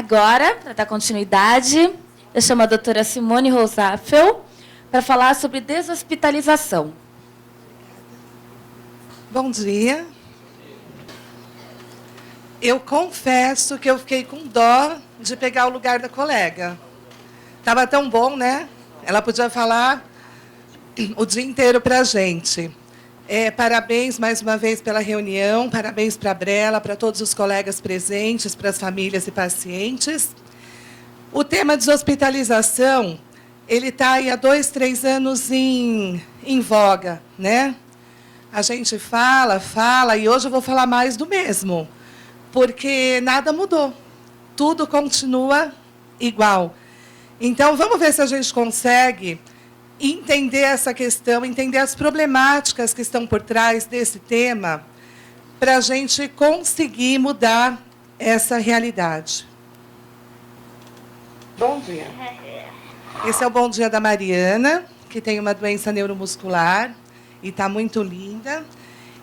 Agora, para dar continuidade, eu chamo a doutora Simone Rosafel para falar sobre deshospitalização. Bom dia. Eu confesso que eu fiquei com dó de pegar o lugar da colega. Estava tão bom, né? Ela podia falar o dia inteiro para a gente. Parabéns mais uma vez pela reunião, parabéns para a Brela, para todos os colegas presentes, para as famílias e pacientes. O tema de hospitalização, ele está aí há 2, 3 anos em voga, né? A gente fala, e hoje eu vou falar mais do mesmo, porque nada mudou, tudo continua igual. Então, vamos ver se a gente consegue entender essa questão, entender as problemáticas que estão por trás desse tema, para a gente conseguir mudar essa realidade. Bom dia. Esse é o bom dia da Mariana, que tem uma doença neuromuscular e está muito linda.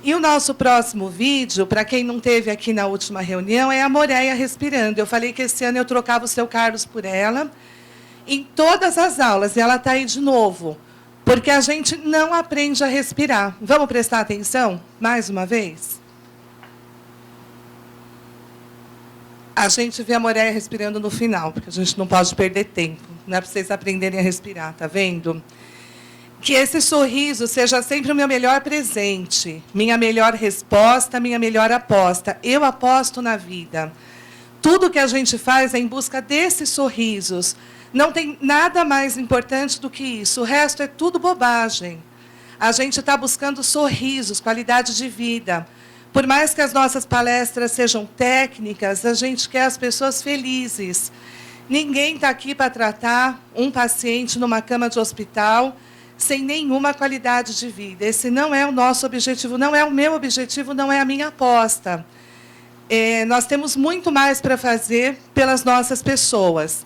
E o nosso próximo vídeo, para quem não esteve aqui na última reunião, é a Moreia respirando. Eu falei que esse ano eu trocava o seu Carlos por ela, em todas as aulas, e ela está aí de novo, porque a gente não aprende a respirar. Vamos prestar atenção, mais uma vez? A gente vê a Moreia respirando no final, porque a gente não pode perder tempo, não é para vocês aprenderem a respirar, tá vendo? Que esse sorriso seja sempre o meu melhor presente, minha melhor resposta, minha melhor aposta. Eu aposto na vida. Tudo que a gente faz é em busca desses sorrisos. Não tem nada mais importante do que isso. O resto é tudo bobagem. A gente está buscando sorrisos, qualidade de vida. Por mais que as nossas palestras sejam técnicas, a gente quer as pessoas felizes. Ninguém está aqui para tratar um paciente numa cama de hospital sem nenhuma qualidade de vida. Esse não é o nosso objetivo, não é o meu objetivo, não é a minha aposta. Nós temos muito mais para fazer pelas nossas pessoas.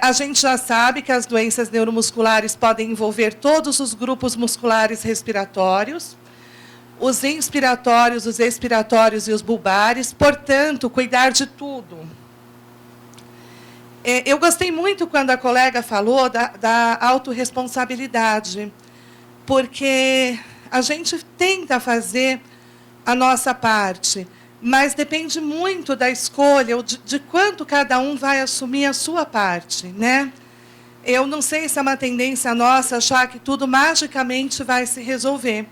A gente já sabe que as doenças neuromusculares podem envolver todos os grupos musculares respiratórios, os inspiratórios, os expiratórios e os bulbares, portanto, cuidar de tudo. Eu gostei muito quando a colega falou da autorresponsabilidade, porque a gente tenta fazer a nossa parte, mas depende muito da escolha, de quanto cada um vai assumir a sua parte, né? Eu não sei se é uma tendência nossa achar que tudo magicamente vai se resolver.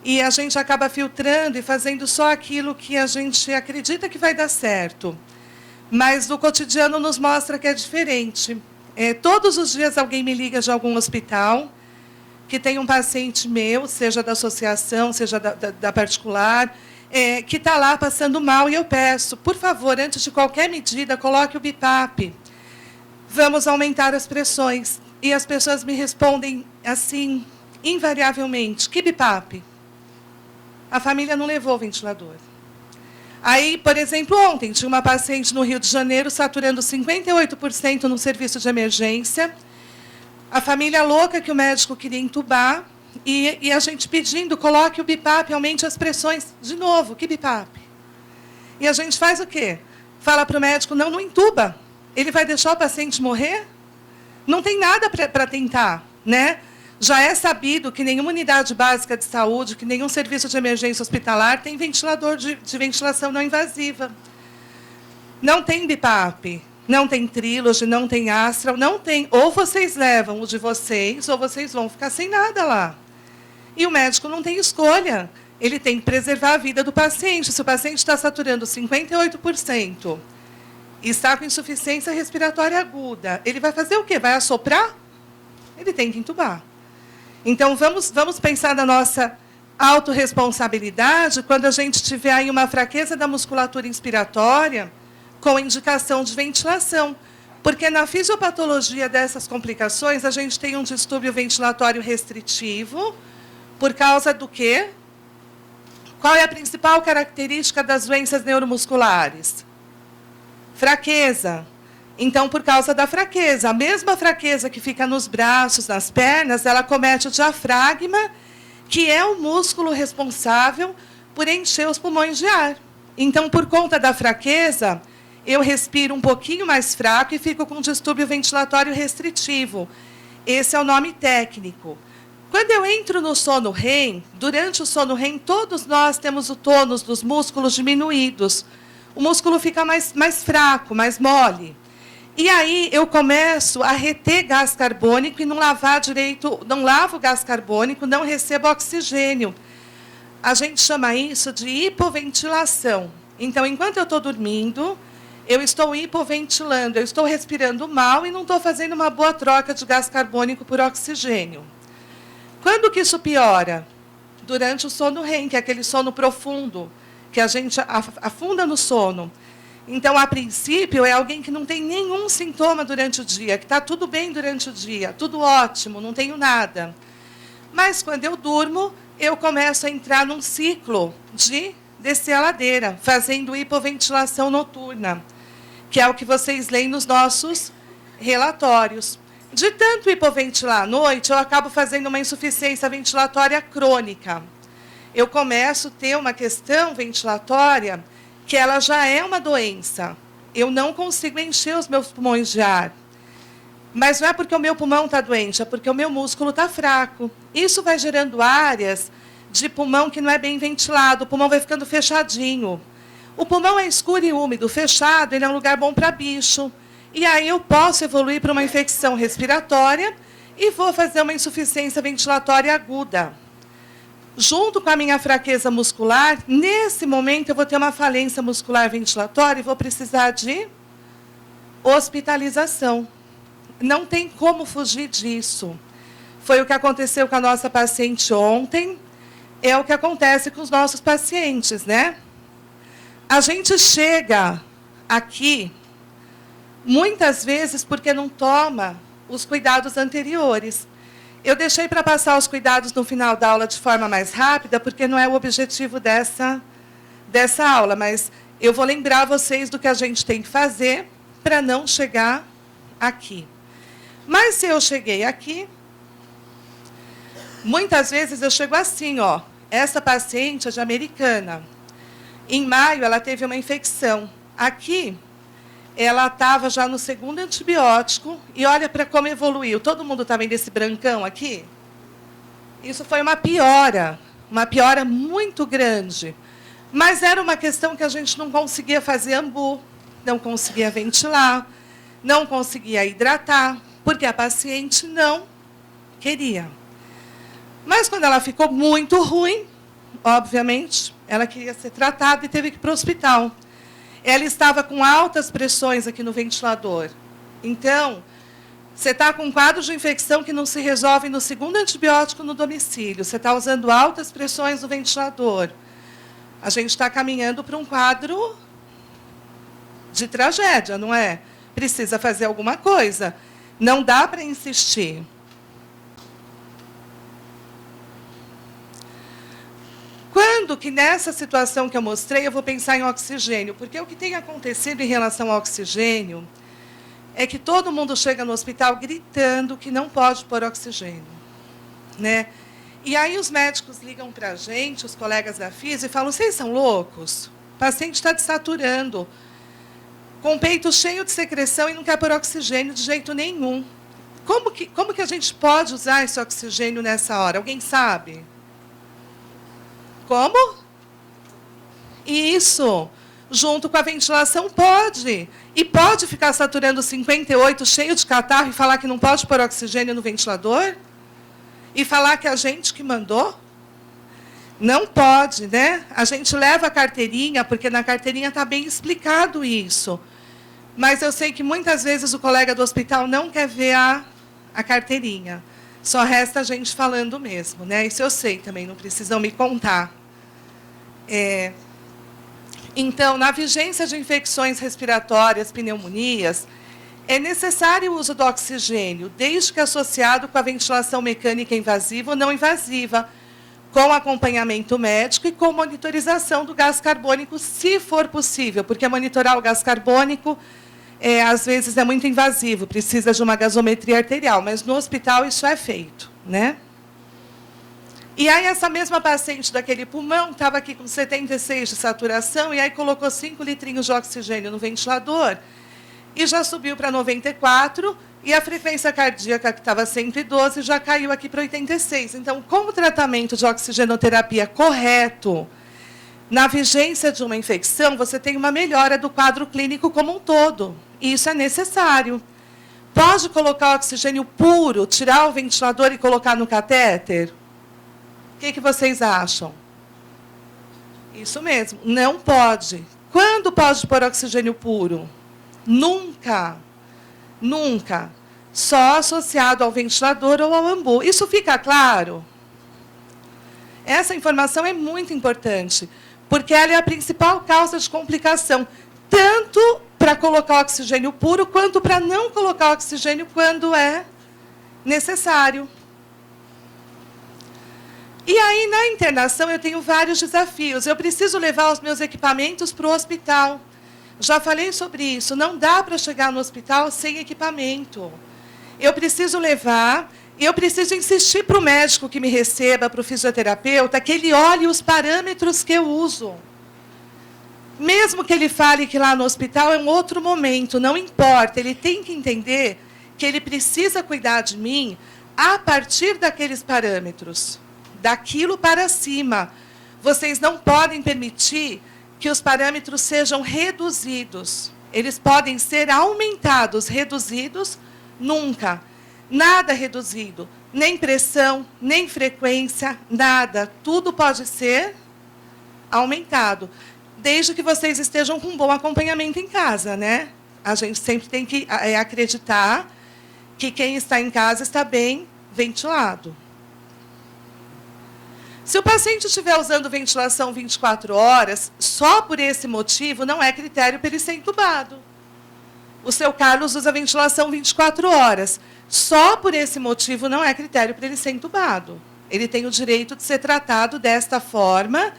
E a gente acaba filtrando e fazendo só aquilo que a gente acredita que vai dar certo. Mas o cotidiano nos mostra que é diferente. Todos os dias alguém me liga de algum hospital que tem um paciente meu, seja da associação, seja da particular, que está lá passando mal, e eu peço, por favor, antes de qualquer medida, coloque o BiPAP. Vamos aumentar as pressões. E as pessoas me respondem assim, invariavelmente, que BiPAP? A família não levou o ventilador. Aí, por exemplo, ontem, tinha uma paciente no Rio de Janeiro saturando 58% no serviço de emergência. A família louca que o médico queria entubar, e a gente pedindo, coloque o BiPAP, aumente as pressões. De novo, que BiPAP? E a gente faz o quê? Fala para o médico, não entuba. Ele vai deixar o paciente morrer? Não tem nada para tentar, né? Já é sabido que nenhuma unidade básica de saúde, que nenhum serviço de emergência hospitalar tem ventilador de ventilação não invasiva. Não tem BiPAP, não tem Trilogy, não tem Astral, não tem. Ou vocês levam o de vocês, ou vocês vão ficar sem nada lá. E o médico não tem escolha. Ele tem que preservar a vida do paciente. Se o paciente está saturando 58% e está com insuficiência respiratória aguda, ele vai fazer o quê? Vai assoprar? Ele tem que entubar. Então, vamos pensar na nossa autorresponsabilidade quando a gente tiver aí uma fraqueza da musculatura inspiratória com indicação de ventilação. Porque na fisiopatologia dessas complicações, a gente tem um distúrbio ventilatório restritivo, por causa do quê? Qual é a principal característica das doenças neuromusculares? Fraqueza. Então, por causa da fraqueza, a mesma fraqueza que fica nos braços, nas pernas, ela comete o diafragma, que é o músculo responsável por encher os pulmões de ar. Então, por conta da fraqueza, eu respiro um pouquinho mais fraco e fico com distúrbio ventilatório restritivo. Esse é o nome técnico. Quando eu entro no sono REM, durante o sono REM, todos nós temos o tônus dos músculos diminuídos. O músculo fica mais fraco, mais mole. E aí eu começo a reter gás carbônico e não lavar direito, não lavo o gás carbônico, não recebo oxigênio. A gente chama isso de hipoventilação. Então, enquanto eu estou dormindo, eu estou hipoventilando, eu estou respirando mal e não estou fazendo uma boa troca de gás carbônico por oxigênio. Quando que isso piora? Durante o sono REM, que é aquele sono profundo, que a gente afunda no sono. Então, a princípio, é alguém que não tem nenhum sintoma durante o dia, que está tudo bem durante o dia, tudo ótimo, não tenho nada. Mas, quando eu durmo, eu começo a entrar num ciclo de descer a ladeira, fazendo hipoventilação noturna, que é o que vocês leem nos nossos relatórios. De tanto hipoventilar à noite, eu acabo fazendo uma insuficiência ventilatória crônica. Eu começo a ter uma questão ventilatória que ela já é uma doença. Eu não consigo encher os meus pulmões de ar. Mas não é porque o meu pulmão está doente, é porque o meu músculo está fraco. Isso vai gerando áreas de pulmão que não é bem ventilado, o pulmão vai ficando fechadinho. O pulmão é escuro e úmido, fechado, ele é um lugar bom para bicho. E aí eu posso evoluir para uma infecção respiratória e vou fazer uma insuficiência ventilatória aguda. Junto com a minha fraqueza muscular, nesse momento eu vou ter uma falência muscular ventilatória e vou precisar de hospitalização. Não tem como fugir disso. Foi o que aconteceu com a nossa paciente ontem, é o que acontece com os nossos pacientes, né? A gente chega aqui, muitas vezes, porque não toma os cuidados anteriores. Eu deixei para passar os cuidados no final da aula de forma mais rápida, porque não é o objetivo dessa aula, mas eu vou lembrar vocês do que a gente tem que fazer para não chegar aqui. Mas se eu cheguei aqui, muitas vezes eu chego assim, ó. Essa paciente é de Americana. Em maio, ela teve uma infecção. Aqui, ela estava já no segundo antibiótico, e olha para como evoluiu. Todo mundo está vendo esse brancão aqui? Isso foi uma piora muito grande. Mas era uma questão que a gente não conseguia fazer ambu, não conseguia ventilar, não conseguia hidratar, porque a paciente não queria. Mas, quando ela ficou muito ruim, obviamente, ela queria ser tratada e teve que ir para o hospital. Ela estava com altas pressões aqui no ventilador. Então, você está com um quadro de infecção que não se resolve no segundo antibiótico no domicílio. Você está usando altas pressões no ventilador. A gente está caminhando para um quadro de tragédia, não é? Precisa fazer alguma coisa. Não dá para insistir. Quando que nessa situação que eu mostrei, eu vou pensar em oxigênio? Porque o que tem acontecido em relação ao oxigênio é que todo mundo chega no hospital gritando que não pode pôr oxigênio, né? E aí os médicos ligam para a gente, os colegas da FIS, e falam, vocês são loucos? O paciente está desaturando, com o peito cheio de secreção e não quer pôr oxigênio de jeito nenhum. Como que a gente pode usar esse oxigênio nessa hora? Alguém sabe? Como? Isso, junto com a ventilação, pode. E pode ficar saturando 58, cheio de catarro, e falar que não pode pôr oxigênio no ventilador? E falar que a gente que mandou? Não pode, né? A gente leva a carteirinha, porque na carteirinha está bem explicado isso. Mas eu sei que muitas vezes o colega do hospital não quer ver a carteirinha. Só resta a gente falando mesmo, né? Isso eu sei também, não precisam me contar. Então, na vigência de infecções respiratórias, pneumonias, é necessário o uso do oxigênio, desde que associado com a ventilação mecânica invasiva ou não invasiva, com acompanhamento médico e com monitorização do gás carbônico, se for possível, porque monitorar o gás carbônico, às vezes, é muito invasivo, precisa de uma gasometria arterial, mas no hospital isso é feito, né? E aí, essa mesma paciente daquele pulmão estava aqui com 76 de saturação, e aí colocou 5 litrinhos de oxigênio no ventilador, e já subiu para 94, e a frequência cardíaca, que estava 112, já caiu aqui para 86. Então, com o tratamento de oxigenoterapia correto, na vigência de uma infecção, você tem uma melhora do quadro clínico como um todo. E isso é necessário. Pode colocar oxigênio puro, tirar o ventilador e colocar no catéter? O que vocês acham? Isso mesmo, não pode. Quando pode pôr oxigênio puro? Nunca. Nunca. Só associado ao ventilador ou ao ambu. Isso fica claro? Essa informação é muito importante, porque ela é a principal causa de complicação, tanto para colocar oxigênio puro, quanto para não colocar oxigênio quando é necessário. E aí, na internação, eu tenho vários desafios. Eu preciso levar os meus equipamentos para o hospital. Já falei sobre isso. Não dá para chegar no hospital sem equipamento. Eu preciso levar, e eu preciso insistir para o médico que me receba, para o fisioterapeuta, que ele olhe os parâmetros que eu uso. Mesmo que ele fale que lá no hospital é um outro momento, não importa. Ele tem que entender que ele precisa cuidar de mim a partir daqueles parâmetros. Daquilo para cima. Vocês não podem permitir que os parâmetros sejam reduzidos. Eles podem ser aumentados, reduzidos, nunca. Nada reduzido. Nem pressão, nem frequência, nada. Tudo pode ser aumentado. Desde que vocês estejam com um bom acompanhamento em casa, né? A gente sempre tem que acreditar que quem está em casa está bem ventilado. Se o paciente estiver usando ventilação 24 horas, só por esse motivo não é critério para ele ser entubado. O seu Carlos usa ventilação 24 horas. Só por esse motivo não é critério para ele ser entubado. Ele tem o direito de ser tratado desta forma,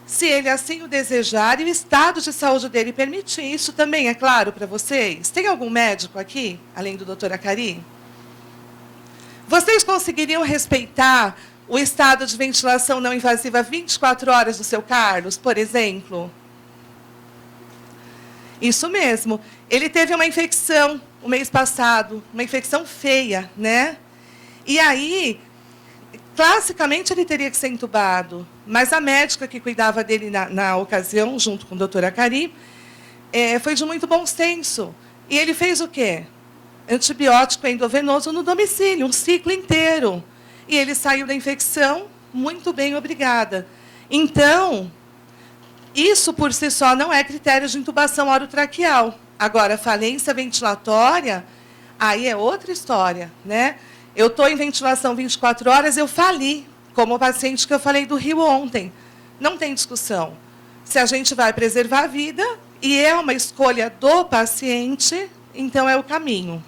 se ele assim o desejar e o estado de saúde dele permitir. Isso também é claro para vocês? Tem algum médico aqui, além do doutor Acari? Vocês conseguiriam respeitar o estado de ventilação não invasiva 24 horas do seu Carlos, por exemplo? Isso mesmo. Ele teve uma infecção o mês passado, uma infecção feia, né? E aí, classicamente, ele teria que ser entubado. Mas a médica que cuidava dele na ocasião, junto com o doutor Acari, foi de muito bom senso. E ele fez o quê? Antibiótico endovenoso no domicílio, um ciclo inteiro. E ele saiu da infecção muito bem, obrigada. Então, isso por si só não é critério de intubação orotraqueal. Agora, falência ventilatória, aí é outra história, né? Eu estou em ventilação 24 horas, eu fali, como o paciente que eu falei do Rio ontem. Não tem discussão. Se a gente vai preservar a vida, e é uma escolha do paciente, então é o caminho.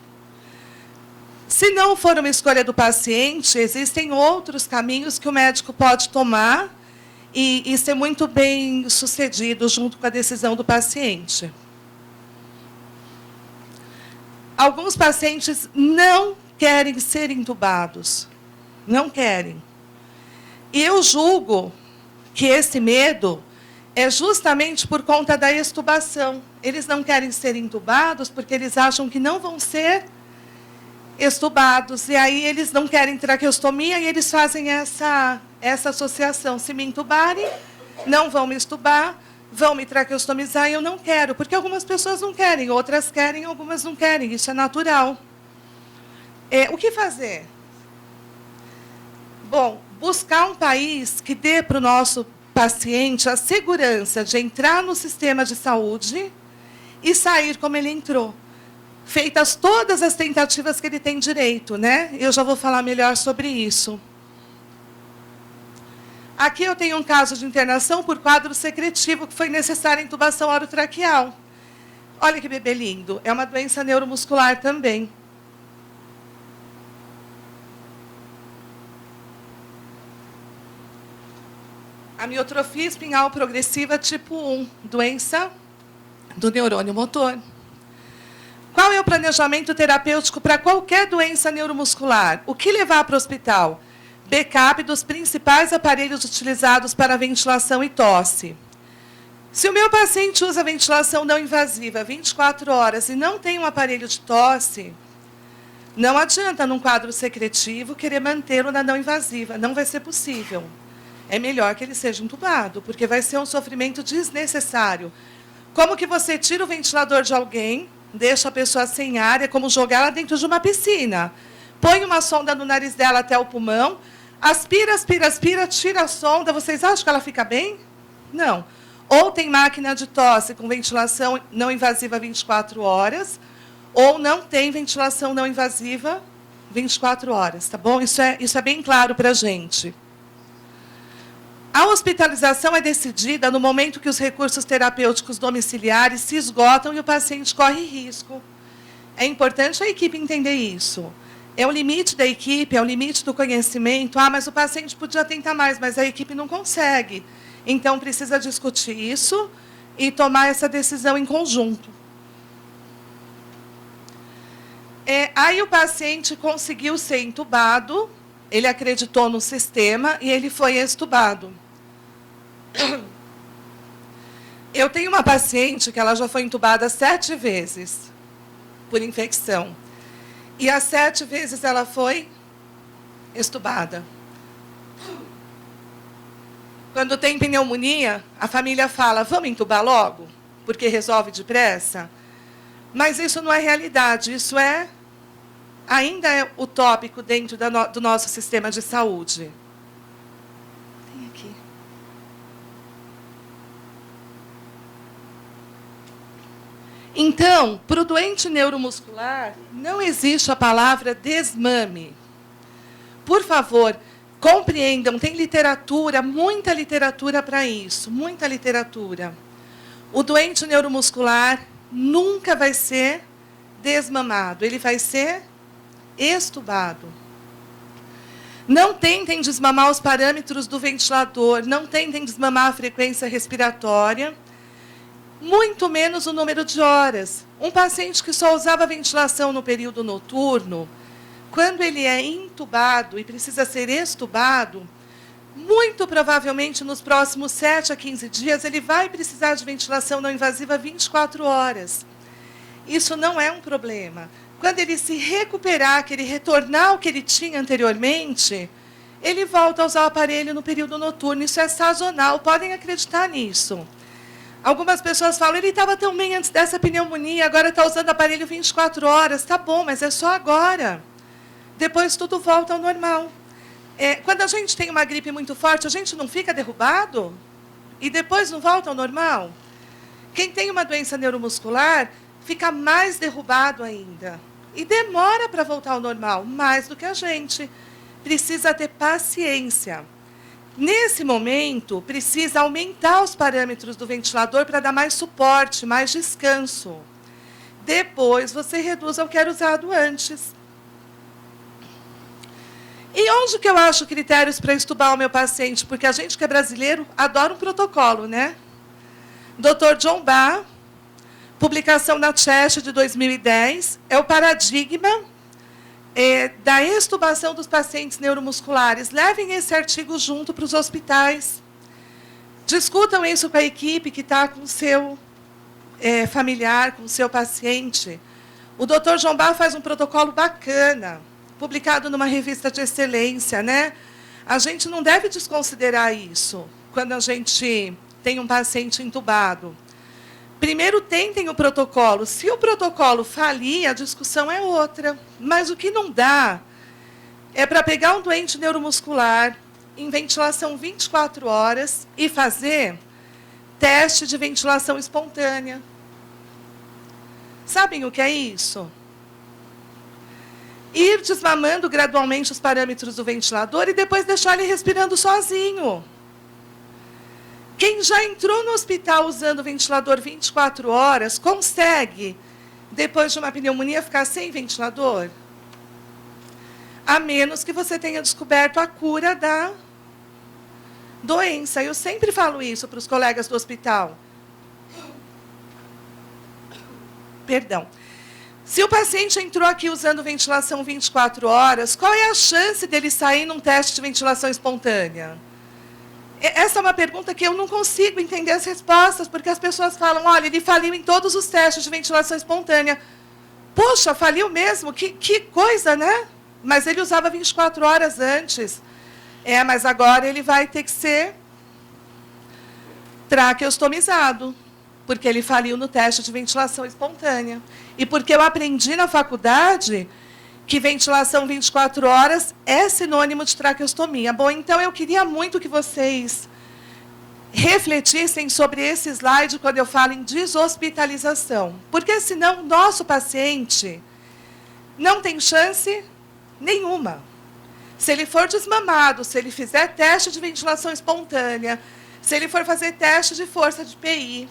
Se não for uma escolha do paciente, existem outros caminhos que o médico pode tomar e ser muito bem sucedido junto com a decisão do paciente. Alguns pacientes não querem ser intubados. Não querem. E eu julgo que esse medo é justamente por conta da extubação. Eles não querem ser intubados porque eles acham que não vão ser extubados. E aí eles não querem traqueostomia e eles fazem essa associação. Se me intubarem, não vão me extubar, vão me traqueostomizar e eu não quero. Porque algumas pessoas não querem, outras querem, algumas não querem. Isso é natural. O que fazer? Bom, buscar um país que dê para o nosso paciente a segurança de entrar no sistema de saúde e sair como ele entrou. Feitas todas as tentativas que ele tem direito, né? Eu já vou falar melhor sobre isso. Aqui eu tenho um caso de internação por quadro secretivo que foi necessária intubação orotraqueal. Olha que bebê lindo. É uma doença neuromuscular também. Amiotrofia espinhal progressiva tipo 1, doença do neurônio motor. Qual é o planejamento terapêutico para qualquer doença neuromuscular? O que levar para o hospital? backup dos principais aparelhos utilizados para ventilação e tosse. Se o meu paciente usa ventilação não invasiva 24 horas e não tem um aparelho de tosse, não adianta, num quadro secretivo, querer mantê-lo na não invasiva. Não vai ser possível. É melhor que ele seja entubado, porque vai ser um sofrimento desnecessário. Como que você tira o ventilador de alguém, deixa a pessoa sem ar, é como jogar ela dentro de uma piscina. Põe uma sonda no nariz dela até o pulmão, aspira, aspira, aspira, tira a sonda. Vocês acham que ela fica bem? Não. Ou tem máquina de tosse com ventilação não invasiva 24 horas, ou não tem ventilação não invasiva 24 horas, tá bom? Isso é bem claro para a gente. A hospitalização é decidida no momento que os recursos terapêuticos domiciliares se esgotam e o paciente corre risco. É importante a equipe entender isso. É o limite da equipe, é o limite do conhecimento. Ah, mas o paciente podia tentar mais, mas a equipe não consegue. Então, precisa discutir isso e tomar essa decisão em conjunto. Aí o paciente conseguiu ser entubado, ele acreditou no sistema e ele foi extubado. Eu tenho uma paciente que ela já foi entubada 7 vezes por infecção. E as 7 vezes ela foi extubada. Quando tem pneumonia, a família fala, vamos entubar logo, porque resolve depressa. Mas isso não é realidade, isso ainda é utópico dentro do nosso sistema de saúde. Tem aqui. Então, para o doente neuromuscular, não existe a palavra desmame. Por favor, compreendam, tem literatura, muita literatura para isso, muita literatura. O doente neuromuscular nunca vai ser desmamado, ele vai ser extubado. Não tentem desmamar os parâmetros do ventilador, não tentem desmamar a frequência respiratória, muito menos o número de horas. Um paciente que só usava ventilação no período noturno, quando ele é intubado e precisa ser extubado, muito provavelmente nos próximos 7 a 15 dias, ele vai precisar de ventilação não invasiva 24 horas. Isso não é um problema. Quando ele se recuperar, que ele retornar ao que ele tinha anteriormente, ele volta a usar o aparelho no período noturno. Isso é sazonal, podem acreditar nisso. Algumas pessoas falam, ele estava tão bem antes dessa pneumonia, agora está usando o aparelho 24 horas. Tá bom, mas é só agora. Depois tudo volta ao normal. Quando a gente tem uma gripe muito forte, a gente não fica derrubado? E depois não volta ao normal? Quem tem uma doença neuromuscular fica mais derrubado ainda. E demora para voltar ao normal, mais do que a gente. Precisa ter paciência. Nesse momento, precisa aumentar os parâmetros do ventilador para dar mais suporte, mais descanso. Depois, você reduz ao que era usado antes. E onde que eu acho critérios para extubar o meu paciente? Porque a gente que é brasileiro adora um protocolo, né? Dr. John Barr, publicação na Chest de 2010, é o paradigma da extubação dos pacientes neuromusculares. Levem esse artigo junto para os hospitais. Discutam isso com a equipe que está com o seu familiar, com o seu paciente. O Dr. John Barr faz um protocolo bacana, publicado numa revista de excelência, né? A gente não deve desconsiderar isso quando a gente tem um paciente entubado. Primeiro, tentem o protocolo. Se o protocolo falir, a discussão é outra. Mas o que não dá é para pegar um doente neuromuscular em ventilação 24 horas e fazer teste de ventilação espontânea. Sabem o que é isso? Ir desmamando gradualmente os parâmetros do ventilador e depois deixar ele respirando sozinho. Quem já entrou no hospital usando ventilador 24 horas, consegue, depois de uma pneumonia, ficar sem ventilador? A menos que você tenha descoberto a cura da doença. Eu sempre falo isso para os colegas do hospital. Perdão. Se o paciente entrou aqui usando ventilação 24 horas, qual é a chance dele sair num teste de ventilação espontânea? Essa é uma pergunta que eu não consigo entender as respostas, porque as pessoas falam, olha, ele faliu em todos os testes de ventilação espontânea. Poxa, faliu mesmo? Que coisa, né? Mas ele usava 24 horas antes. Mas agora ele vai ter que ser traqueostomizado, porque ele faliu no teste de ventilação espontânea. E porque eu aprendi na faculdade que ventilação 24 horas é sinônimo de traqueostomia. Bom, então eu queria muito que vocês refletissem sobre esse slide quando eu falo em deshospitalização. Porque senão o nosso paciente não tem chance nenhuma. Se ele for desmamado, se ele fizer teste de ventilação espontânea, se ele for fazer teste de força de PI,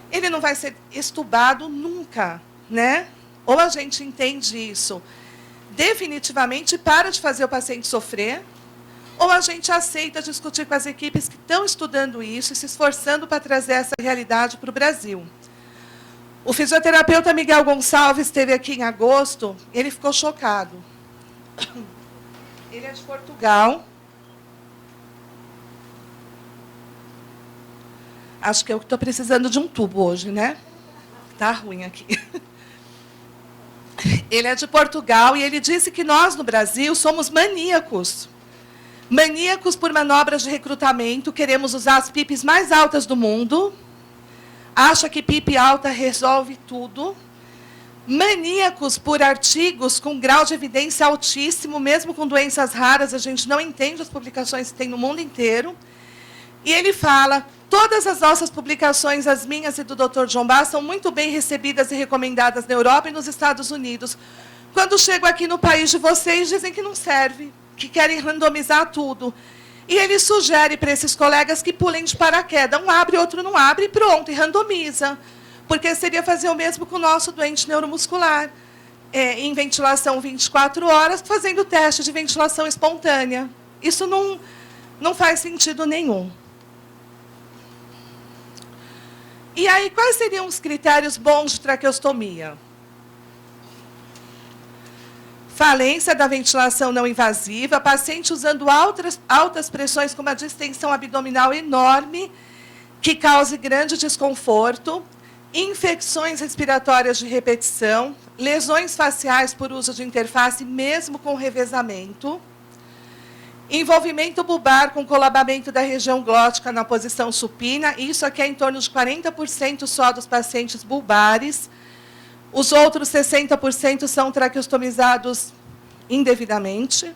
ele não vai ser estubado nunca, né? Ou a gente entende isso definitivamente, para de fazer o paciente sofrer, ou a gente aceita discutir com as equipes que estão estudando isso e se esforçando para trazer essa realidade para o Brasil. O fisioterapeuta Miguel Gonçalves esteve aqui em agosto, ele ficou chocado. Ele é de Portugal. Acho que eu estou precisando de um tubo hoje, né? Está ruim aqui. Ele é de Portugal e ele disse que nós, no Brasil, somos maníacos. Maníacos por manobras de recrutamento, queremos usar as PIPs mais altas do mundo, acha que PIP alta resolve tudo. Maníacos por artigos com grau de evidência altíssimo, mesmo com doenças raras, a gente não entende as publicações que tem no mundo inteiro. E ele fala, todas as nossas publicações, as minhas e do Dr. John Bass, são muito bem recebidas e recomendadas na Europa e nos Estados Unidos. Quando chego aqui no país de vocês, dizem que não serve, que querem randomizar tudo. E ele sugere para esses colegas que pulem de paraquedas. Um abre, outro não abre, e pronto, e randomiza. Porque seria fazer o mesmo com o nosso doente neuromuscular, em ventilação 24 horas, fazendo teste de ventilação espontânea. Isso não faz sentido nenhum. E aí, quais seriam os critérios bons de traqueostomia? Falência da ventilação não invasiva, paciente usando altas pressões com uma distensão abdominal enorme, que cause grande desconforto, infecções respiratórias de repetição, lesões faciais por uso de interface, mesmo com revezamento, envolvimento bulbar com colabamento da região glótica na posição supina, isso aqui é em torno de 40% só dos pacientes bulbares, os outros 60% são traqueostomizados indevidamente,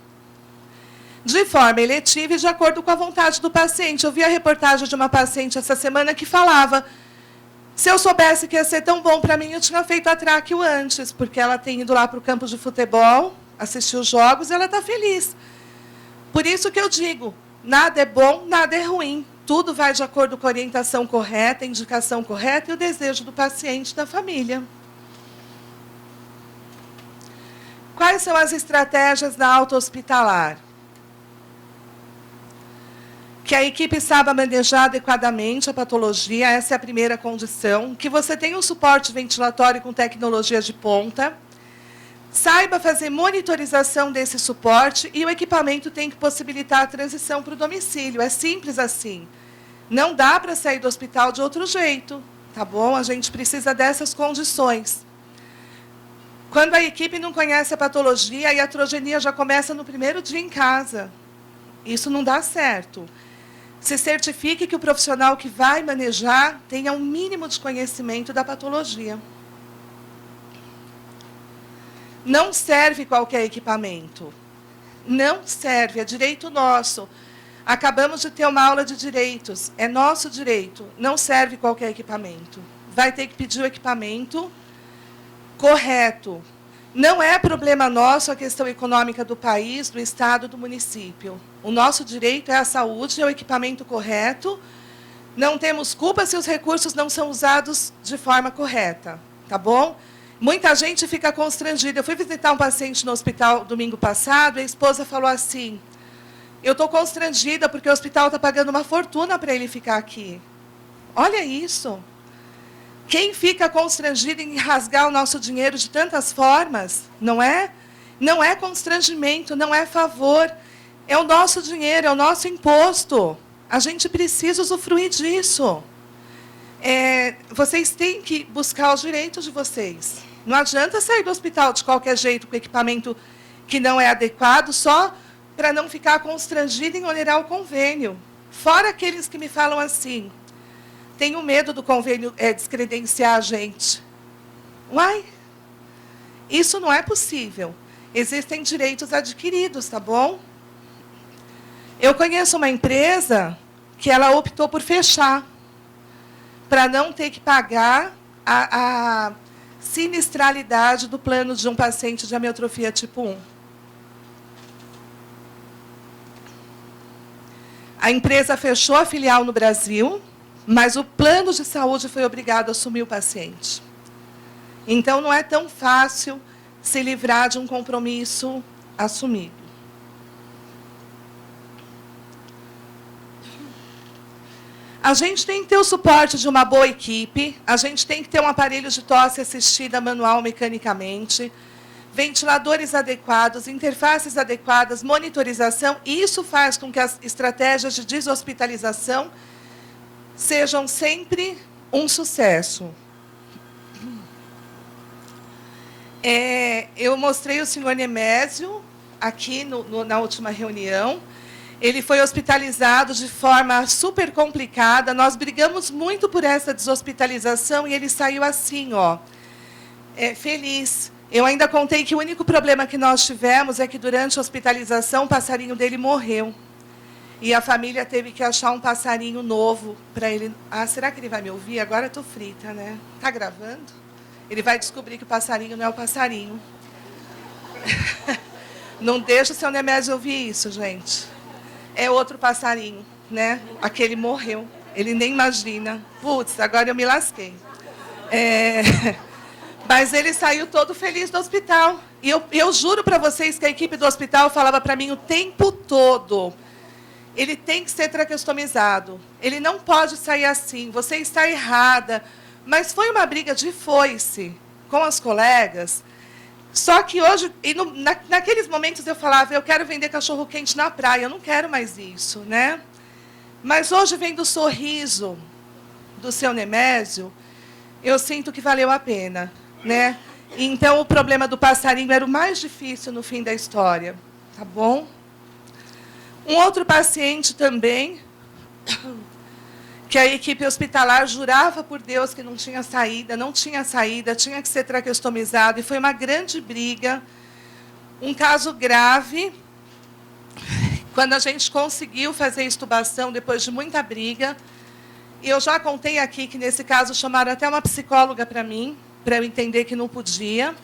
de forma eletiva e de acordo com a vontade do paciente. Eu vi a reportagem de uma paciente essa semana que falava, se eu soubesse que ia ser tão bom para mim, eu tinha feito a tráqueo antes, porque ela tem ido lá para o campo de futebol, assistir os jogos, e ela está feliz. Por isso que eu digo, nada é bom, nada é ruim. Tudo vai de acordo com a orientação correta, a indicação correta e o desejo do paciente e da família. Quais são as estratégias da alta hospitalar? Que a equipe saiba manejar adequadamente a patologia, essa é a primeira condição. Que você tenha um suporte ventilatório com tecnologia de ponta. Saiba fazer monitorização desse suporte e o equipamento tem que possibilitar a transição para o domicílio. É simples assim. Não dá para sair do hospital de outro jeito, tá bom? A gente precisa dessas condições. Quando a equipe não conhece a patologia, a iatrogenia já começa no primeiro dia em casa. Isso não dá certo. Se certifique que o profissional que vai manejar tenha um mínimo de conhecimento da patologia. Não serve qualquer equipamento. Não serve, é direito nosso. Acabamos de ter uma aula de direitos. É nosso direito. Não serve qualquer equipamento. Vai ter que pedir o equipamento correto. Não é problema nosso a questão econômica do país, do estado, do município. O nosso direito é a saúde, é o equipamento correto. Não temos culpa se os recursos não são usados de forma correta. Tá bom? Muita gente fica constrangida. Eu fui visitar um paciente no hospital domingo passado e a esposa falou assim, eu estou constrangida porque o hospital está pagando uma fortuna para ele ficar aqui. Olha isso. Quem fica constrangido em rasgar o nosso dinheiro de tantas formas, não é? Não é constrangimento, não é favor. É o nosso dinheiro, é o nosso imposto. A gente precisa usufruir disso. Vocês têm que buscar os direitos de vocês. Não adianta sair do hospital de qualquer jeito com equipamento que não é adequado, só para não ficar constrangido em onerar o convênio. Fora aqueles que me falam assim, tenho medo do convênio descredenciar a gente. Uai, isso não é possível. Existem direitos adquiridos, tá bom? Eu conheço uma empresa que ela optou por fechar, para não ter que pagar a sinistralidade do plano de um paciente de amiotrofia tipo 1. A empresa fechou a filial no Brasil, mas o plano de saúde foi obrigado a assumir o paciente. Então, não é tão fácil se livrar de um compromisso assumido. A gente tem que ter o suporte de uma boa equipe, a gente tem que ter um aparelho de tosse assistida manual mecanicamente, ventiladores adequados, interfaces adequadas, monitorização, e isso faz com que as estratégias de deshospitalização sejam sempre um sucesso. Eu mostrei o senhor Nemésio aqui na última reunião. Ele foi hospitalizado de forma super complicada. Nós brigamos muito por essa deshospitalização e ele saiu assim, ó, feliz. Eu ainda contei que o único problema que nós tivemos é que, durante a hospitalização, o passarinho dele morreu. E a família teve que achar um passarinho novo para ele. Ah, será que ele vai me ouvir? Agora eu estou frita, né? Está gravando? Ele vai descobrir que o passarinho não é o passarinho. Não deixa o seu Nemésio ouvir isso, gente. É outro passarinho, né? Aquele morreu. Ele nem imagina. Putz, agora eu me lasquei. Mas ele saiu todo feliz do hospital. E eu juro para vocês que a equipe do hospital falava para mim o tempo todo: ele tem que ser traqueostomizado. Ele não pode sair assim. Você está errada. Mas foi uma briga de foice com as colegas. Só que hoje, naqueles momentos eu falava, eu quero vender cachorro-quente na praia, eu não quero mais isso, né? Mas hoje, vendo o sorriso do seu Nemésio, eu sinto que valeu a pena, né? Então, o problema do passarinho era o mais difícil no fim da história, tá bom? Um outro paciente também, que a equipe hospitalar jurava por Deus que não tinha saída, tinha que ser traqueostomizado, e foi uma grande briga, um caso grave. Quando a gente conseguiu fazer a extubação, depois de muita briga, e eu já contei aqui que, nesse caso, chamaram até uma psicóloga para mim, para eu entender que não podia.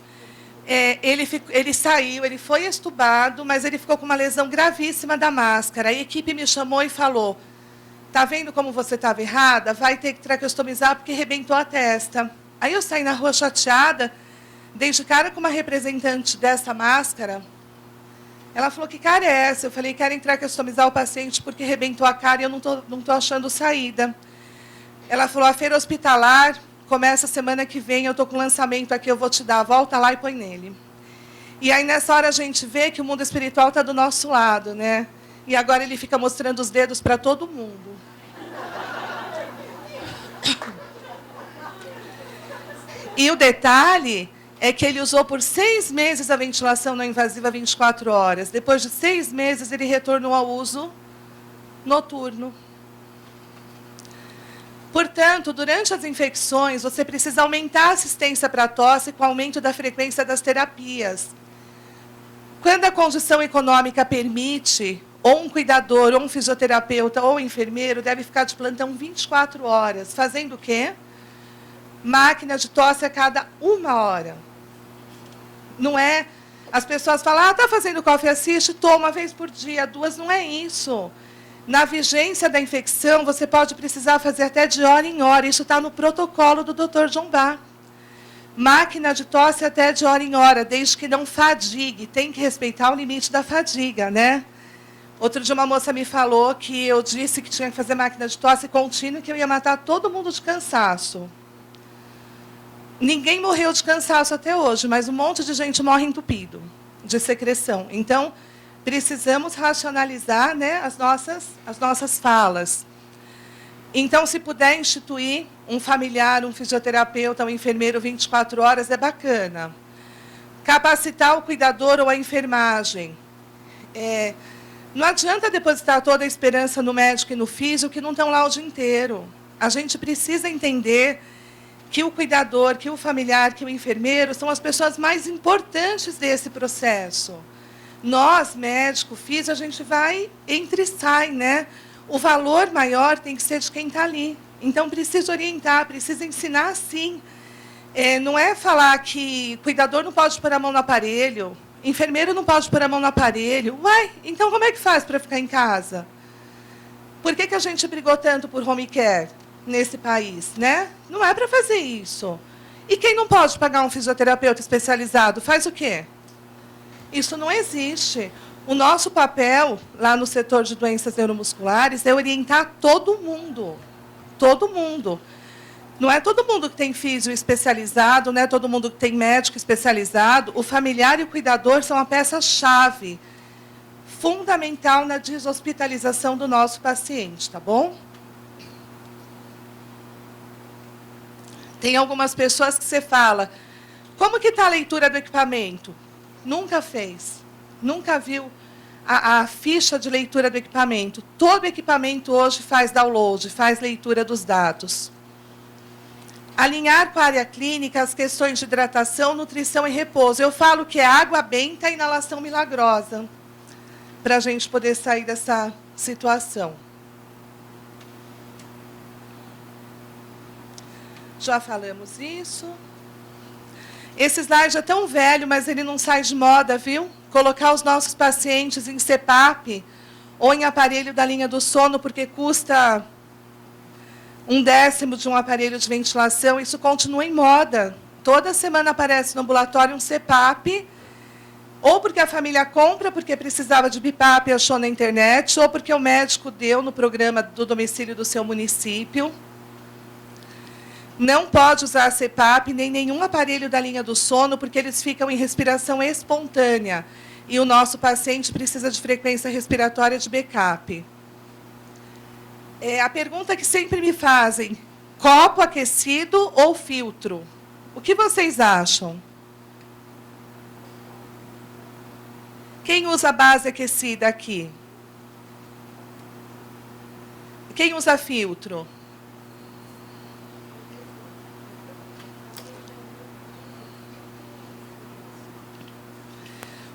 Ele saiu, ele foi extubado, mas ele ficou com uma lesão gravíssima da máscara. A equipe me chamou e falou: está vendo como você estava errada? Vai ter que traqueostomizar porque arrebentou a testa. Aí eu saí na rua chateada, dei de cara com uma representante dessa máscara. Ela falou: que cara é essa? Eu falei: querem traqueostomizar o paciente porque arrebentou a cara e eu não tô achando saída. Ela falou: a feira hospitalar começa semana que vem, eu estou com lançamento aqui, eu vou te dar, volta lá e põe nele. E aí, nessa hora, a gente vê que o mundo espiritual está do nosso lado, né? E agora ele fica mostrando os dedos para todo mundo. E o detalhe é que ele usou por 6 meses a ventilação não invasiva 24 horas. Depois de 6 meses, ele retornou ao uso noturno. Portanto, durante as infecções, você precisa aumentar a assistência para a tosse com o aumento da frequência das terapias. Quando a condição econômica permite, ou um cuidador, ou um fisioterapeuta, ou um enfermeiro deve ficar de plantão 24 horas. Fazendo o quê? Máquina de tosse a cada 1 hora. Não é... As pessoas falam: ah, está fazendo coffee assist? Toma 1 vez por dia, 2. Não é isso. Na vigência da infecção, você pode precisar fazer até de hora em hora. Isso está no protocolo do Dr. John Bach. Máquina de tosse até de hora em hora, desde que não fadigue. Tem que respeitar o limite da fadiga, né? Outro dia uma moça me falou que eu disse que tinha que fazer máquina de tosse contínua e que eu ia matar todo mundo de cansaço. Ninguém morreu de cansaço até hoje, mas um monte de gente morre entupido de secreção. Então, precisamos racionalizar, né, as nossas falas. Então, se puder instituir um familiar, um fisioterapeuta, um enfermeiro 24 horas, é bacana. Capacitar o cuidador ou a enfermagem. Não adianta depositar toda a esperança no médico e no físio, que não estão lá o dia inteiro. A gente precisa entender que o cuidador, que o familiar, que o enfermeiro são as pessoas mais importantes desse processo. Nós, médico, físio, a gente vai, entra e sai, né? O valor maior tem que ser de quem está ali. Então, precisa orientar, precisa ensinar, sim. Não é falar que cuidador não pode pôr a mão no aparelho, enfermeiro não pode pôr a mão no aparelho. Uai, então como é que faz para ficar em casa? Por que a gente brigou tanto por home care nesse país, né? Não é para fazer isso. E quem não pode pagar um fisioterapeuta especializado, faz o quê? Isso não existe. O nosso papel, lá no setor de doenças neuromusculares, é orientar todo mundo. Todo mundo. Não é todo mundo que tem físio especializado, não é todo mundo que tem médico especializado. O familiar e o cuidador são a peça-chave, fundamental na deshospitalização do nosso paciente, tá bom? Tem algumas pessoas que você fala, como que está a leitura do equipamento? Nunca fez. Nunca viu a ficha de leitura do equipamento. Todo equipamento hoje faz download, faz leitura dos dados. Alinhar com a área clínica as questões de hidratação, nutrição e repouso. Eu falo que é água benta e inalação milagrosa, para a gente poder sair dessa situação. Já falamos isso. Esse slide é tão velho, mas ele não sai de moda, viu? Colocar os nossos pacientes em CPAP ou em aparelho da linha do sono, porque custa 1/10 de um aparelho de ventilação, isso continua em moda. Toda semana aparece no ambulatório um CPAP, ou porque a família compra, porque precisava de BIPAP e achou na internet, ou porque o médico deu no programa do domicílio do seu município. Não pode usar CPAP nem nenhum aparelho da linha do sono, porque eles ficam em respiração espontânea. E o nosso paciente precisa de frequência respiratória de backup. A pergunta que sempre me fazem, copo aquecido ou filtro? O que vocês acham? Quem usa base aquecida aqui? Quem usa filtro?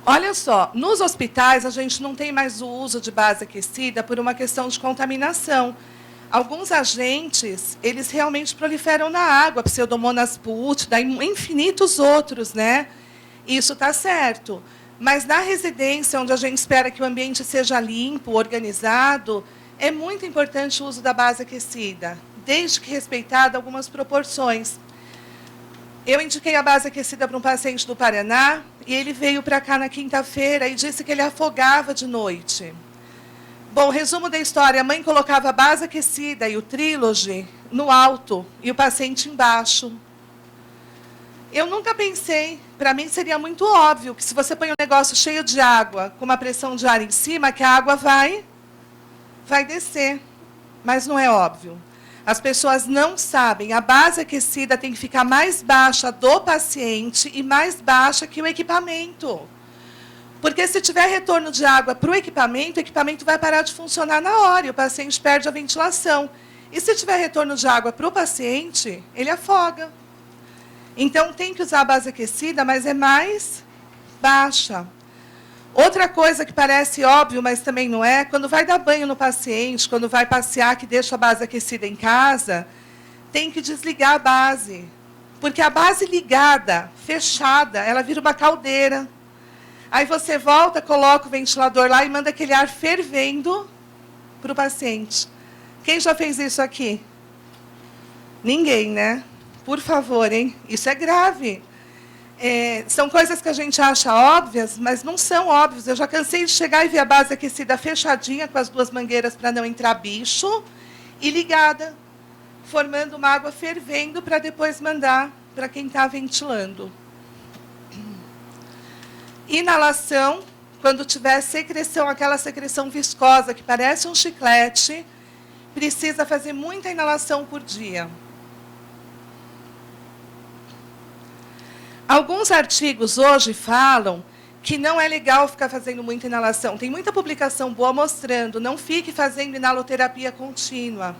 Olha só, nos hospitais a gente não tem mais o uso de base aquecida por uma questão de contaminação. Alguns agentes, eles realmente proliferam na água, Pseudomonas putida, e infinitos outros, né? Isso está certo. Mas na residência, onde a gente espera que o ambiente seja limpo, organizado, é muito importante o uso da base aquecida, desde que respeitada algumas proporções. Eu indiquei a base aquecida para um paciente do Paraná, e ele veio para cá na quinta-feira e disse que ele afogava de noite. Bom, resumo da história, a mãe colocava a base aquecida e o Trilogy no alto e o paciente embaixo. Eu nunca pensei, para mim seria muito óbvio, que se você põe um negócio cheio de água, com uma pressão de ar em cima, que a água vai descer. Mas não é óbvio. As pessoas não sabem, a base aquecida tem que ficar mais baixa do paciente e mais baixa que o equipamento. Porque se tiver retorno de água para o equipamento vai parar de funcionar na hora e o paciente perde a ventilação. E se tiver retorno de água para o paciente, ele afoga. Então, tem que usar a base aquecida, mas é mais baixa. Outra coisa que parece óbvio, mas também não é, quando vai dar banho no paciente, quando vai passear, que deixa a base aquecida em casa, tem que desligar a base. Porque a base ligada, fechada, ela vira uma caldeira. Aí você volta, coloca o ventilador lá e manda aquele ar fervendo para o paciente. Quem já fez isso aqui? Ninguém, né? Por favor, hein? Isso é grave. São coisas que a gente acha óbvias, mas não são óbvias. Eu já cansei de chegar e ver a base aquecida fechadinha, com as duas mangueiras para não entrar bicho, e ligada, formando uma água fervendo para depois mandar para quem está ventilando. Inalação, quando tiver secreção, aquela secreção viscosa que parece um chiclete, precisa fazer muita inalação por dia. Alguns artigos hoje falam que não é legal ficar fazendo muita inalação. Tem muita publicação boa mostrando, não fique fazendo inaloterapia contínua.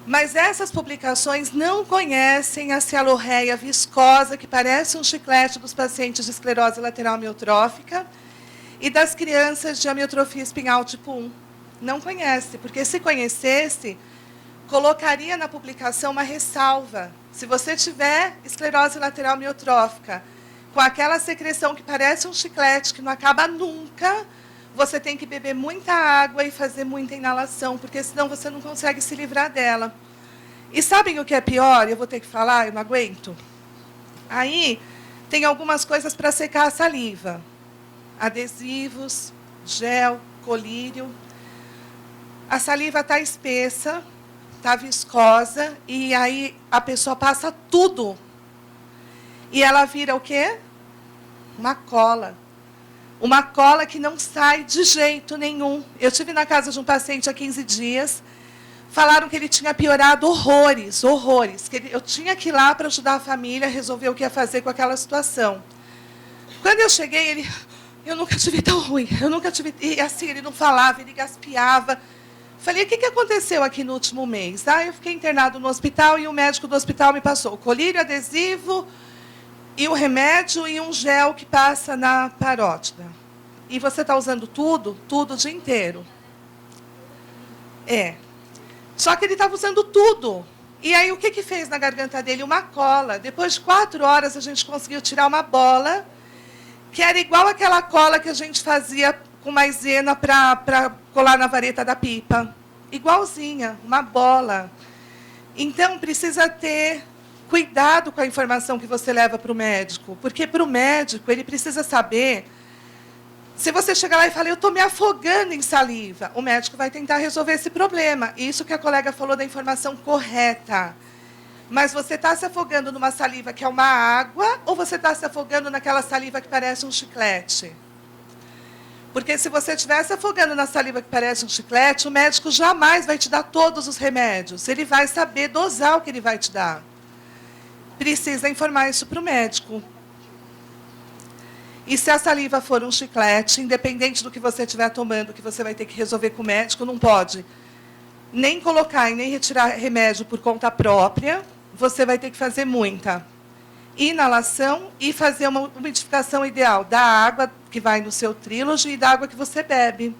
Mas essas publicações não conhecem a cialorreia viscosa, que parece um chiclete dos pacientes de esclerose lateral amiotrófica e das crianças de amiotrofia espinhal tipo 1. Não conhece, porque se conhecesse, colocaria na publicação uma ressalva. Se você tiver esclerose lateral amiotrófica, com aquela secreção que parece um chiclete, que não acaba nunca, você tem que beber muita água e fazer muita inalação, porque senão você não consegue se livrar dela. E sabem o que é pior? Eu vou ter que falar, eu não aguento. Aí tem algumas coisas para secar a saliva. Adesivos, gel, colírio. A saliva está espessa, está viscosa, e aí a pessoa passa tudo. E ela vira o quê? Uma cola. Uma cola que não sai de jeito nenhum. Eu estive na casa de um paciente há 15 dias, falaram que ele tinha piorado horrores, horrores. Que eu tinha que ir lá para ajudar a família a resolver o que ia fazer com aquela situação. Quando eu cheguei, ele... Eu nunca tive tão ruim, eu nunca tive... E assim, ele não falava, ele gaspava. Falei, o que aconteceu aqui no último mês? Eu fiquei internado no hospital e o médico do hospital me passou o colírio, adesivo... e um remédio e um gel que passa na parótida. E você está usando tudo o dia inteiro. Só que ele estava usando tudo. E aí, o que fez na garganta dele? Uma cola. Depois de 4 horas, a gente conseguiu tirar uma bola, que era igual aquela cola que a gente fazia com maisena para colar na vareta da pipa. Igualzinha, uma bola. Então, precisa ter... cuidado com a informação que você leva para o médico, porque para o médico ele precisa saber. Se você chegar lá e falar, eu estou me afogando em saliva, o médico vai tentar resolver esse problema. Isso que a colega falou da informação correta. Mas você está se afogando numa saliva que é uma água, ou você está se afogando naquela saliva que parece um chiclete? Porque se você estiver se afogando na saliva que parece um chiclete, o médico jamais vai te dar todos os remédios. Ele vai saber dosar o que ele vai te dar. Precisa informar isso para o médico. E se a saliva for um chiclete, independente do que você estiver tomando, que você vai ter que resolver com o médico, não pode nem colocar e nem retirar remédio por conta própria, você vai ter que fazer muita inalação e fazer uma umidificação ideal da água que vai no seu tríloge e da água que você bebe.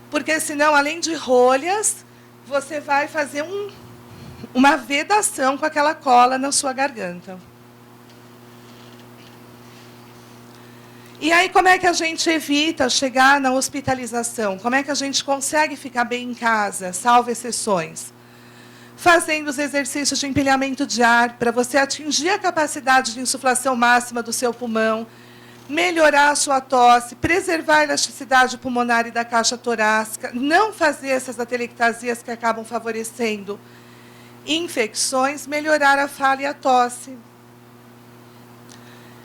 Porque, senão, além de rolhas, você vai fazer uma vedação com aquela cola na sua garganta. E aí, como é que a gente evita chegar na hospitalização? Como é que a gente consegue ficar bem em casa, salvo exceções? Fazendo os exercícios de empilhamento de ar, para você atingir a capacidade de insuflação máxima do seu pulmão, melhorar a sua tosse, preservar a elasticidade pulmonar e da caixa torácica, não fazer essas atelectasias que acabam favorecendo infecções, melhorar a fala e a tosse.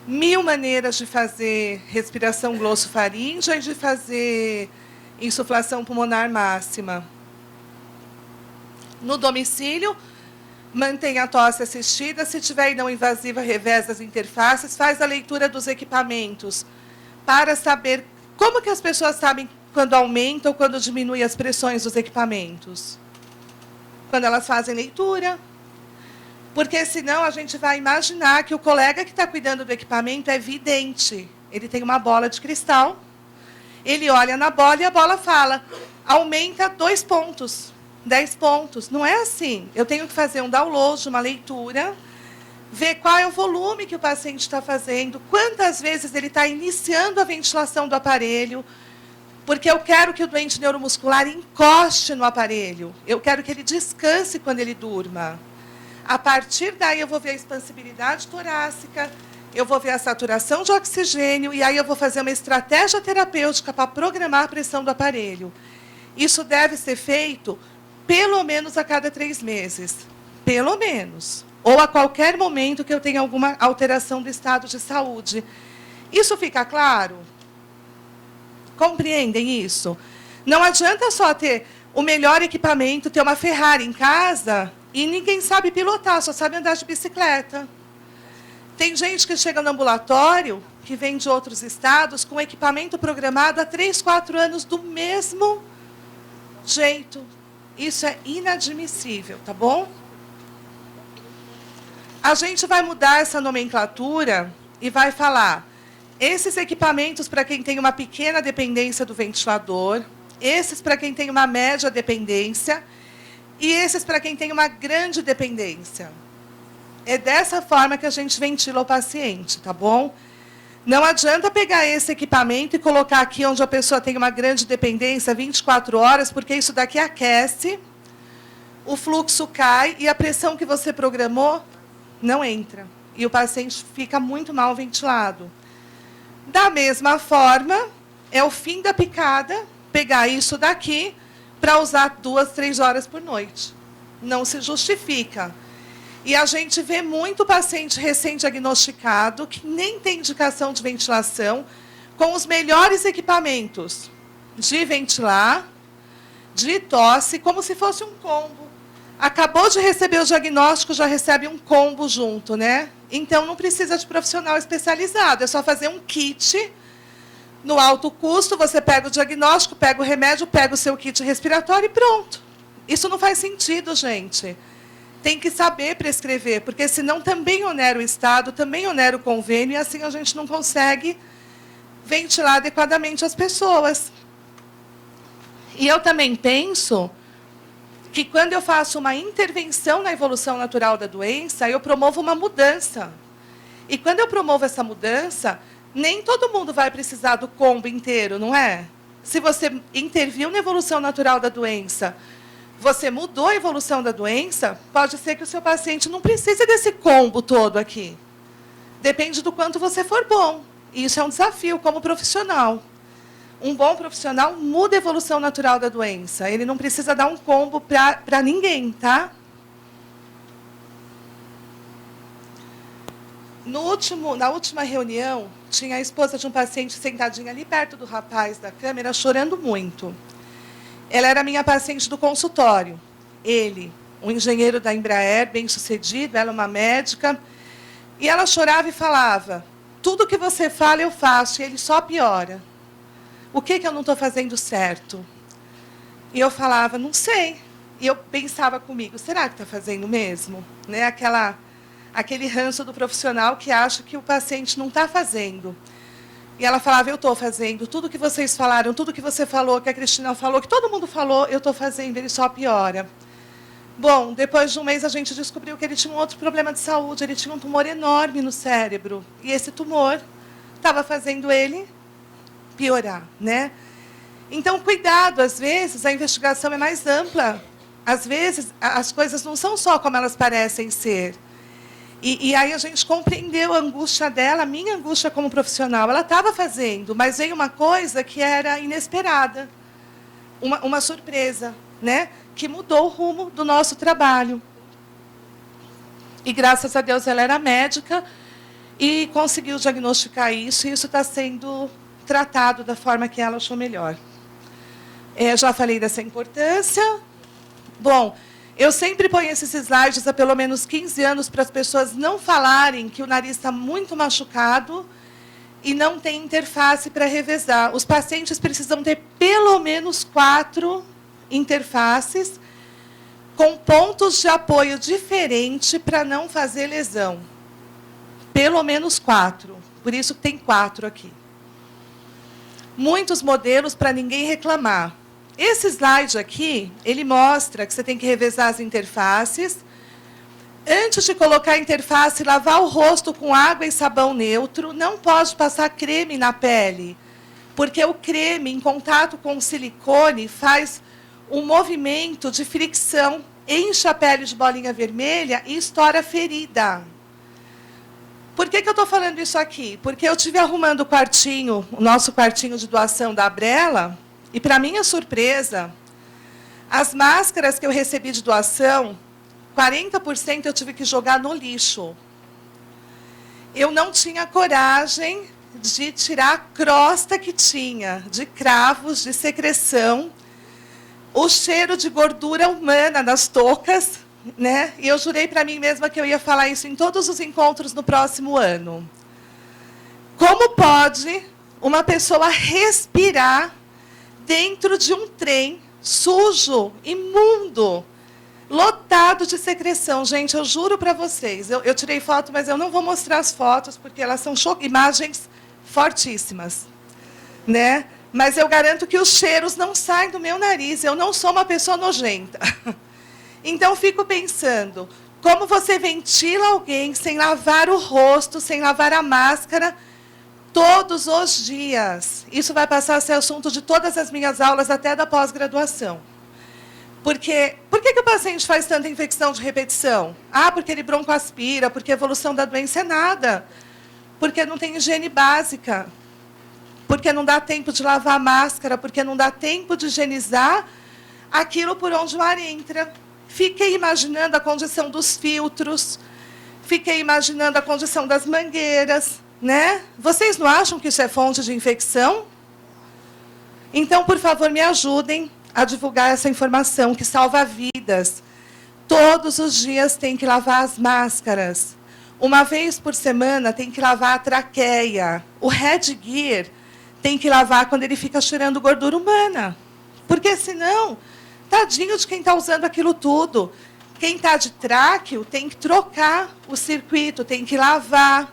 1000 maneiras de fazer respiração glossofaríngea e de fazer insuflação pulmonar máxima. No domicílio, mantenha a tosse assistida. Se tiver não invasiva, reveza as interfaces, faz a leitura dos equipamentos para saber como que as pessoas sabem quando aumenta ou quando diminui as pressões dos equipamentos. Quando elas fazem leitura. Porque, senão, a gente vai imaginar que o colega que está cuidando do equipamento é vidente. Ele tem uma bola de cristal, ele olha na bola e a bola fala, aumenta 2 pontos, 10 pontos. Não é assim. Eu tenho que fazer um download, uma leitura, ver qual é o volume que o paciente está fazendo, quantas vezes ele está iniciando a ventilação do aparelho, porque eu quero que o doente neuromuscular encoste no aparelho. Eu quero que ele descanse quando ele durma. A partir daí, eu vou ver a expansibilidade torácica, eu vou ver a saturação de oxigênio, e aí eu vou fazer uma estratégia terapêutica para programar a pressão do aparelho. Isso deve ser feito pelo menos a cada 3 meses. Pelo menos. ou a qualquer momento que eu tenha alguma alteração do estado de saúde. Isso fica claro? Compreendem isso? Não adianta só ter o melhor equipamento, ter uma Ferrari em casa e ninguém sabe pilotar, só sabe andar de bicicleta. Tem gente que chega no ambulatório, que vem de outros estados, com equipamento programado há 3, 4 anos do mesmo jeito. Isso é inadmissível, tá bom? A gente vai mudar essa nomenclatura e vai falar esses equipamentos para quem tem uma pequena dependência do ventilador, esses para quem tem uma média dependência e esses para quem tem uma grande dependência. É dessa forma que a gente ventila o paciente, tá bom? Não adianta pegar esse equipamento e colocar aqui onde a pessoa tem uma grande dependência 24 horas, porque isso daqui aquece, o fluxo cai e a pressão que você programou não entra. E o paciente fica muito mal ventilado. Da mesma forma, é o fim da picada pegar isso daqui para usar 2, 3 horas por noite. Não se justifica. E a gente vê muito paciente recém-diagnosticado que nem tem indicação de ventilação, com os melhores equipamentos de ventilar, de tosse, como se fosse um combo. Acabou de receber o diagnóstico, já recebe um combo junto, né? Então, não precisa de profissional especializado, é só fazer um kit no alto custo, você pega o diagnóstico, pega o remédio, pega o seu kit respiratório e pronto. Isso não faz sentido, gente. Tem que saber prescrever, porque senão também onera o Estado, também onera o convênio, e assim a gente não consegue ventilar adequadamente as pessoas. E eu também penso que quando eu faço uma intervenção na evolução natural da doença, eu promovo uma mudança. E quando eu promovo essa mudança, nem todo mundo vai precisar do combo inteiro, não é? Se você interviu na evolução natural da doença, você mudou a evolução da doença, pode ser que o seu paciente não precise desse combo todo aqui. Depende do quanto você for bom. E isso é um desafio como profissional. Um bom profissional muda a evolução natural da doença. Ele não precisa dar um combo para ninguém, tá? Na última reunião, tinha a esposa de um paciente sentadinha ali perto do rapaz da câmera, chorando muito. Ela era minha paciente do consultório. Ele, um engenheiro da Embraer, bem-sucedido, ela uma médica. E ela chorava e falava, tudo que você fala eu faço, e ele só piora. O que eu não estou fazendo certo? E eu falava, não sei. E eu pensava comigo, será que está fazendo mesmo? Né? Aquele ranço do profissional que acha que o paciente não está fazendo. E ela falava, eu estou fazendo, tudo que vocês falaram, tudo que você falou, que a Cristina falou, que todo mundo falou, eu estou fazendo, ele só piora. Bom, depois de um mês a gente descobriu que ele tinha um outro problema de saúde, ele tinha um tumor enorme no cérebro. E esse tumor estava fazendo ele piorar, né? Então, cuidado, às vezes a investigação é mais ampla. Às vezes as coisas não são só como elas parecem ser. E aí a gente compreendeu a angústia dela, a minha angústia como profissional. Ela estava fazendo, mas veio uma coisa que era inesperada, uma surpresa, né? Que mudou o rumo do nosso trabalho. E, graças a Deus, ela era médica e conseguiu diagnosticar isso, e isso está sendo tratado da forma que ela achou melhor. Já falei dessa importância. Bom, eu sempre ponho esses slides há pelo menos 15 anos para as pessoas não falarem que o nariz está muito machucado e não tem interface para revezar. Os pacientes precisam ter pelo menos 4 interfaces com pontos de apoio diferentes para não fazer lesão. Pelo menos 4. Por isso tem 4 aqui. Muitos modelos para ninguém reclamar. Esse slide aqui, ele mostra que você tem que revezar as interfaces. Antes de colocar a interface, lavar o rosto com água e sabão neutro. Não pode passar creme na pele, porque o creme, em contato com o silicone, faz um movimento de fricção, enche a pele de bolinha vermelha e estoura a ferida. Por que eu estou falando isso aqui? Porque eu estive arrumando o nosso quartinho de doação da Abrela, e, para minha surpresa, as máscaras que eu recebi de doação, 40% eu tive que jogar no lixo. Eu não tinha coragem de tirar a crosta que tinha, de cravos, de secreção, o cheiro de gordura humana nas toucas, né? E eu jurei para mim mesma que eu ia falar isso em todos os encontros no próximo ano. Como pode uma pessoa respirar dentro de um trem sujo, imundo, lotado de secreção? Gente, eu juro para vocês, eu tirei foto, mas eu não vou mostrar as fotos, porque elas são imagens fortíssimas, né? Mas eu garanto que os cheiros não saem do meu nariz, eu não sou uma pessoa nojenta. Então, fico pensando, como você ventila alguém sem lavar o rosto, sem lavar a máscara, todos os dias? Isso vai passar a ser assunto de todas as minhas aulas, até da pós-graduação. Por que o paciente faz tanta infecção de repetição? Ah, porque ele broncoaspira, porque a evolução da doença é nada. Porque não tem higiene básica. Porque não dá tempo de lavar a máscara, porque não dá tempo de higienizar aquilo por onde o ar entra. Fiquei imaginando a condição dos filtros, fiquei imaginando a condição das mangueiras, né? Vocês não acham que isso é fonte de infecção? Então, por favor, me ajudem a divulgar essa informação que salva vidas. Todos os dias tem que lavar as máscaras. Uma vez por semana tem que lavar a traqueia. O headgear tem que lavar quando ele fica cheirando gordura humana. Porque, senão, tadinho de quem está usando aquilo tudo. Quem está de tráqueo tem que trocar o circuito, tem que lavar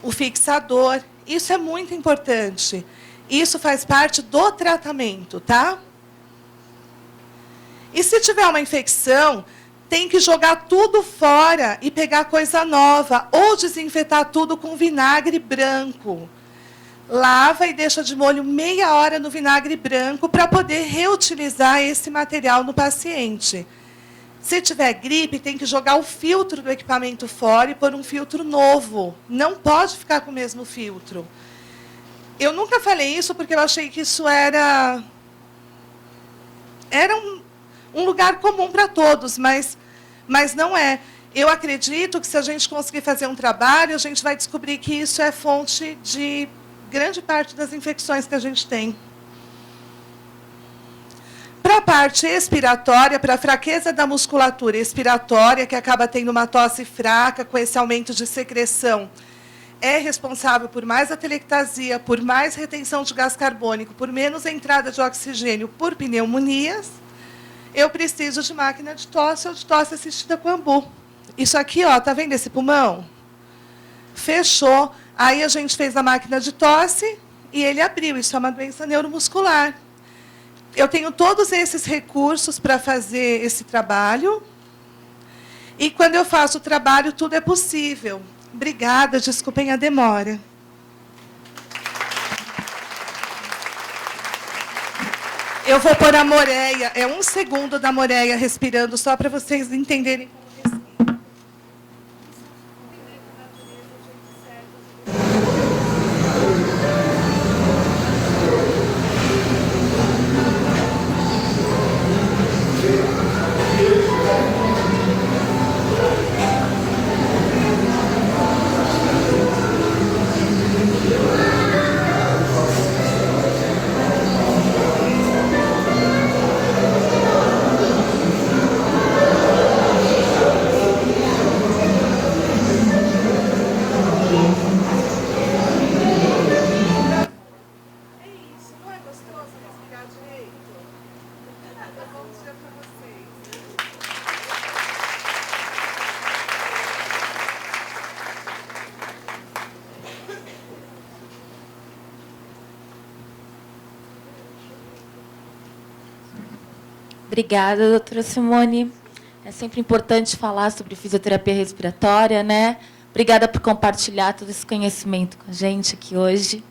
o fixador. Isso é muito importante. Isso faz parte do tratamento, tá? E se tiver uma infecção, tem que jogar tudo fora e pegar coisa nova, ou desinfetar tudo com vinagre branco. Lava e deixa de molho meia hora no vinagre branco para poder reutilizar esse material no paciente. Se tiver gripe, tem que jogar o filtro do equipamento fora e pôr um filtro novo. Não pode ficar com o mesmo filtro. Eu nunca falei isso porque eu achei que isso era um lugar comum para todos, mas não é. Eu acredito que, se a gente conseguir fazer um trabalho, a gente vai descobrir que isso é fonte de grande parte das infecções que a gente tem. Para a parte expiratória, para a fraqueza da musculatura expiratória, que acaba tendo uma tosse fraca, com esse aumento de secreção, é responsável por mais atelectasia, por mais retenção de gás carbônico, por menos entrada de oxigênio, por pneumonias, eu preciso de máquina de tosse ou de tosse assistida com ambu. Isso aqui, ó, tá vendo esse pulmão? Fechou. Aí a gente fez a máquina de tosse e ele abriu. Isso é uma doença neuromuscular. Eu tenho todos esses recursos para fazer esse trabalho. E quando eu faço o trabalho, tudo é possível. Obrigada, desculpem a demora. Eu vou pôr a moreia, é 1 segundo da moreia respirando, só para vocês entenderem como respira. Obrigada, doutora Simone. É sempre importante falar sobre fisioterapia respiratória, né? Obrigada por compartilhar todo esse conhecimento com a gente aqui hoje.